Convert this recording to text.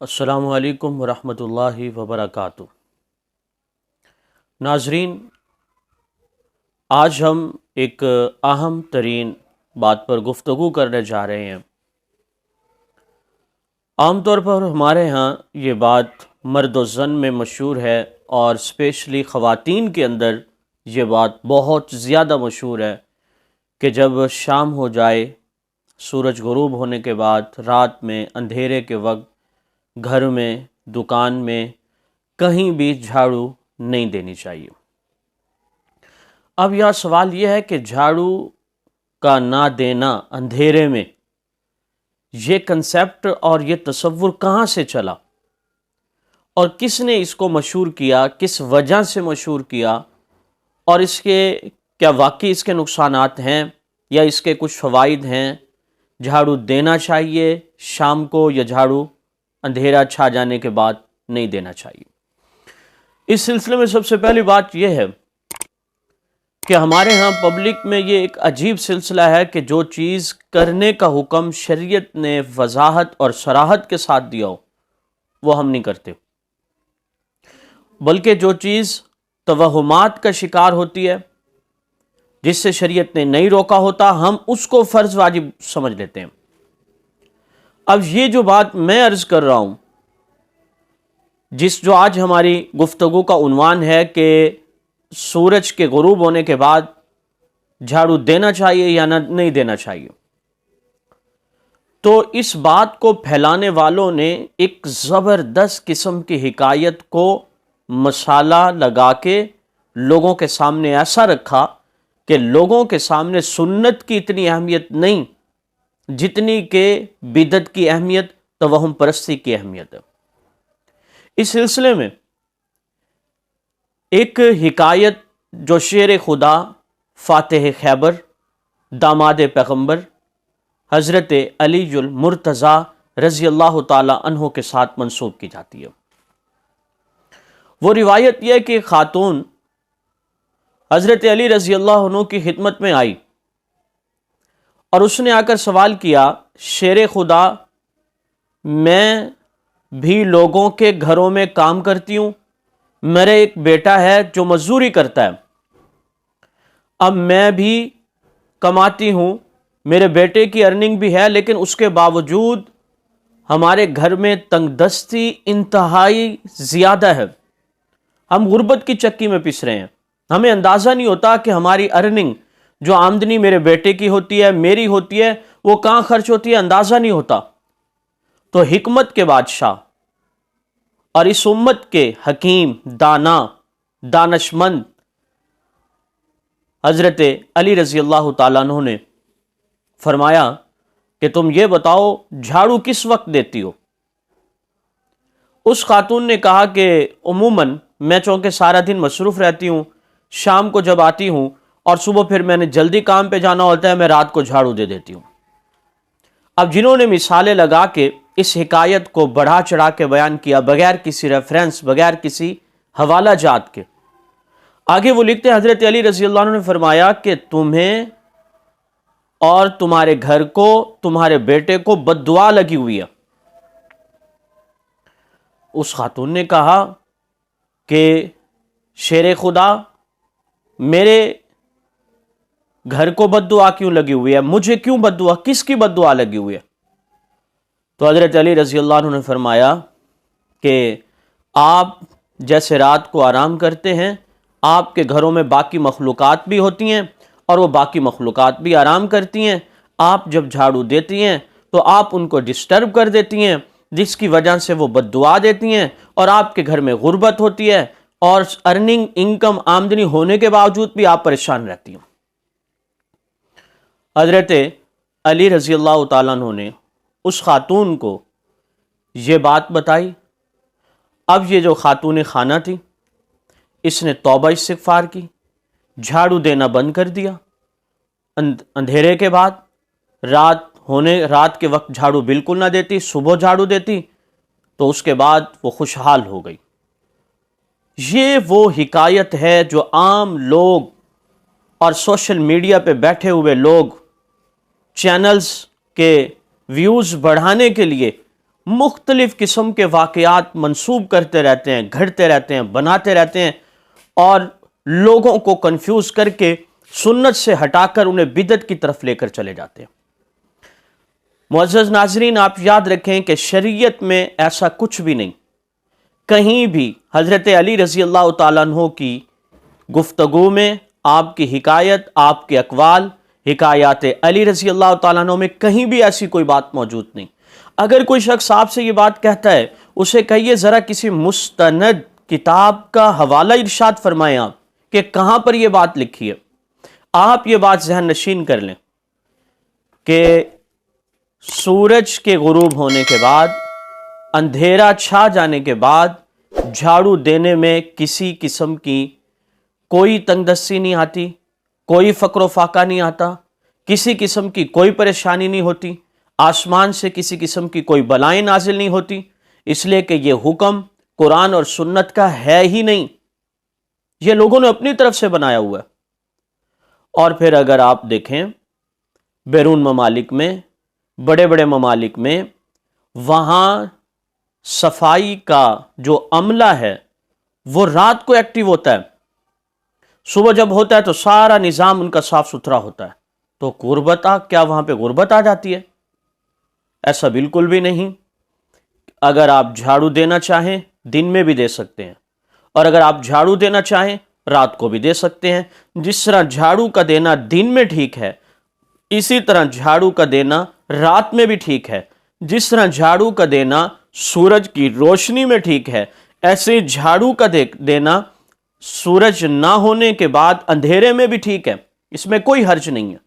السلام علیکم ورحمۃ اللہ وبرکاتہ۔ ناظرین، آج ہم ایک اہم ترین بات پر گفتگو کرنے جا رہے ہیں۔ عام طور پر ہمارے ہاں یہ بات مرد و زن میں مشہور ہے، اور اسپیشلی خواتین کے اندر یہ بات بہت زیادہ مشہور ہے کہ جب شام ہو جائے، سورج غروب ہونے کے بعد، رات میں اندھیرے کے وقت گھر میں، دکان میں، کہیں بھی جھاڑو نہیں دینی چاہیے۔ اب یہاں سوال یہ ہے کہ جھاڑو کا نہ دینا اندھیرے میں، یہ کنسیپٹ اور یہ تصور کہاں سے چلا، اور کس نے اس کو مشہور کیا، کس وجہ سے مشہور کیا، اور اس کے کیا واقعی اس کے نقصانات ہیں یا اس کے کچھ فوائد ہیں؟ جھاڑو دینا چاہیے شام کو، یا جھاڑو اندھیرا چھا جانے کے بعد نہیں دینا چاہیے؟ اس سلسلے میں سب سے پہلی بات یہ ہے کہ ہمارے ہاں پبلک میں یہ ایک عجیب سلسلہ ہے کہ جو چیز کرنے کا حکم شریعت نے وضاحت اور صراحت کے ساتھ دیا ہو وہ ہم نہیں کرتے، بلکہ جو چیز توہمات کا شکار ہوتی ہے، جس سے شریعت نے نہیں روکا ہوتا، ہم اس کو فرض واجب سمجھ لیتے ہیں۔ اب یہ جو بات میں عرض کر رہا ہوں، جو آج ہماری گفتگو کا عنوان ہے کہ سورج کے غروب ہونے کے بعد جھاڑو دینا چاہیے یا نہیں دینا چاہیے، تو اس بات کو پھیلانے والوں نے ایک زبردست قسم کی حکایت کو مسالہ لگا کے لوگوں کے سامنے ایسا رکھا کہ لوگوں کے سامنے سنت کی اتنی اہمیت نہیں جتنی کہ بدعت کی اہمیت، توہم پرستی کی اہمیت ہے۔ اس سلسلے میں ایک حکایت جو شیر خدا، فاتح خیبر، داماد پیغمبر حضرت علی المرتضیٰ رضی اللہ تعالی عنہ کے ساتھ منسوب کی جاتی ہے۔ وہ روایت یہ ہے کہ خاتون حضرت علی رضی اللہ عنہ کی خدمت میں آئی اور اس نے آ کر سوال کیا، شیر خدا، میں بھی لوگوں کے گھروں میں کام کرتی ہوں، میرا ایک بیٹا ہے جو مزدوری کرتا ہے، اب میں بھی کماتی ہوں، میرے بیٹے کی ارننگ بھی ہے، لیکن اس کے باوجود ہمارے گھر میں تنگ دستی انتہائی زیادہ ہے، ہم غربت کی چکی میں پس رہے ہیں، ہمیں اندازہ نہیں ہوتا کہ ہماری ارننگ، جو آمدنی میرے بیٹے کی ہوتی ہے، میری ہوتی ہے، وہ کہاں خرچ ہوتی ہے، اندازہ نہیں ہوتا۔ تو حکمت کے بادشاہ اور اس امت کے حکیم، دانا، دانشمند حضرت علی رضی اللہ تعالیٰ عنہ نے فرمایا کہ تم یہ بتاؤ جھاڑو کس وقت دیتی ہو؟ اس خاتون نے کہا کہ عموماً میں چونکہ سارا دن مصروف رہتی ہوں، شام کو جب آتی ہوں اور صبح پھر میں نے جلدی کام پہ جانا ہوتا ہے، میں رات کو جھاڑو دے دیتی ہوں۔ اب جنہوں نے مثالیں لگا کے اس حکایت کو بڑھا چڑھا کے بیان کیا، بغیر کسی ریفرنس، بغیر کسی حوالہ جات کے، آگے وہ لکھتے ہیں، حضرت علی رضی اللہ عنہ نے فرمایا کہ تمہیں اور تمہارے گھر کو، تمہارے بیٹے کو بد دعا لگی ہوئی ہے۔ اس خاتون نے کہا کہ شیر خدا، میرے گھر کو بد دعا کیوں لگی ہوئی ہے؟ مجھے کیوں بد دعا، کس کی بد دعا لگی ہوئی ہے؟ تو حضرت علی رضی اللہ عنہ نے فرمایا کہ آپ جیسے رات کو آرام کرتے ہیں، آپ کے گھروں میں باقی مخلوقات بھی ہوتی ہیں اور وہ باقی مخلوقات بھی آرام کرتی ہیں، آپ جب جھاڑو دیتی ہیں تو آپ ان کو ڈسٹرب کر دیتی ہیں، جس کی وجہ سے وہ بد دعا دیتی ہیں، اور آپ کے گھر میں غربت ہوتی ہے، اور ارننگ، انکم، آمدنی ہونے کے باوجود بھی آپ پریشان رہتی ہیں۔ حضرت علی رضی اللہ تعالیٰ عنہ نے اس خاتون کو یہ بات بتائی۔ اب یہ جو خاتون خانہ تھی، اس نے توبہ استغفار کی، جھاڑو دینا بند کر دیا، اندھیرے کے بعد، رات کے وقت جھاڑو بالکل نہ دیتی، صبح جھاڑو دیتی، تو اس کے بعد وہ خوشحال ہو گئی۔ یہ وہ حکایت ہے جو عام لوگ اور سوشل میڈیا پہ بیٹھے ہوئے لوگ چینلز کے ویوز بڑھانے کے لیے مختلف قسم کے واقعات منسوب کرتے رہتے ہیں، گھڑتے رہتے ہیں، بناتے رہتے ہیں اور لوگوں کو کنفیوز کر کے سنت سے ہٹا کر انہیں بدعت کی طرف لے کر چلے جاتے ہیں۔ معزز ناظرین، آپ یاد رکھیں کہ شریعت میں ایسا کچھ بھی نہیں، کہیں بھی حضرت علی رضی اللہ تعالیٰ عنہ کی گفتگو میں آپ کی حکایت، آپ کے اقوال، حکایات علی رضی اللہ تعالیٰ عنہ میں کہیں بھی ایسی کوئی بات موجود نہیں۔ اگر کوئی شخص آپ سے یہ بات کہتا ہے، اسے کہیے ذرا کسی مستند کتاب کا حوالہ ارشاد فرمائیں آپ کہ کہاں پر یہ بات لکھی ہے۔ آپ یہ بات ذہن نشین کر لیں کہ سورج کے غروب ہونے کے بعد، اندھیرا چھا جانے کے بعد جھاڑو دینے میں کسی قسم کی کوئی تنگ دستی نہیں آتی، کوئی فقر و فاقہ نہیں آتا، کسی قسم کی کوئی پریشانی نہیں ہوتی، آسمان سے کسی قسم کی کوئی بلائیں نازل نہیں ہوتی، اس لیے کہ یہ حکم قرآن اور سنت کا ہے ہی نہیں، یہ لوگوں نے اپنی طرف سے بنایا ہوا ہے۔ اور پھر اگر آپ دیکھیں بیرون ممالک میں، بڑے بڑے ممالک میں، وہاں صفائی کا جو عملہ ہے وہ رات کو ایکٹیو ہوتا ہے، صبح جب ہوتا ہے تو سارا نظام ان کا صاف ستھرا ہوتا ہے۔ تو غربت کیا وہاں پہ غربت آ جاتی ہے؟ ایسا بالکل بھی نہیں۔ اگر آپ جھاڑو دینا چاہیں دن میں بھی دے سکتے ہیں، اور اگر آپ جھاڑو دینا چاہیں رات کو بھی دے سکتے ہیں۔ جس طرح جھاڑو کا دینا دن میں ٹھیک ہے، اسی طرح جھاڑو کا دینا رات میں بھی ٹھیک ہے۔ جس طرح جھاڑو کا دینا سورج کی روشنی میں ٹھیک ہے، ایسے جھاڑو کا دینا سورج نہ ہونے کے بعد اندھیرے میں بھی ٹھیک ہے، اس میں کوئی حرج نہیں ہے۔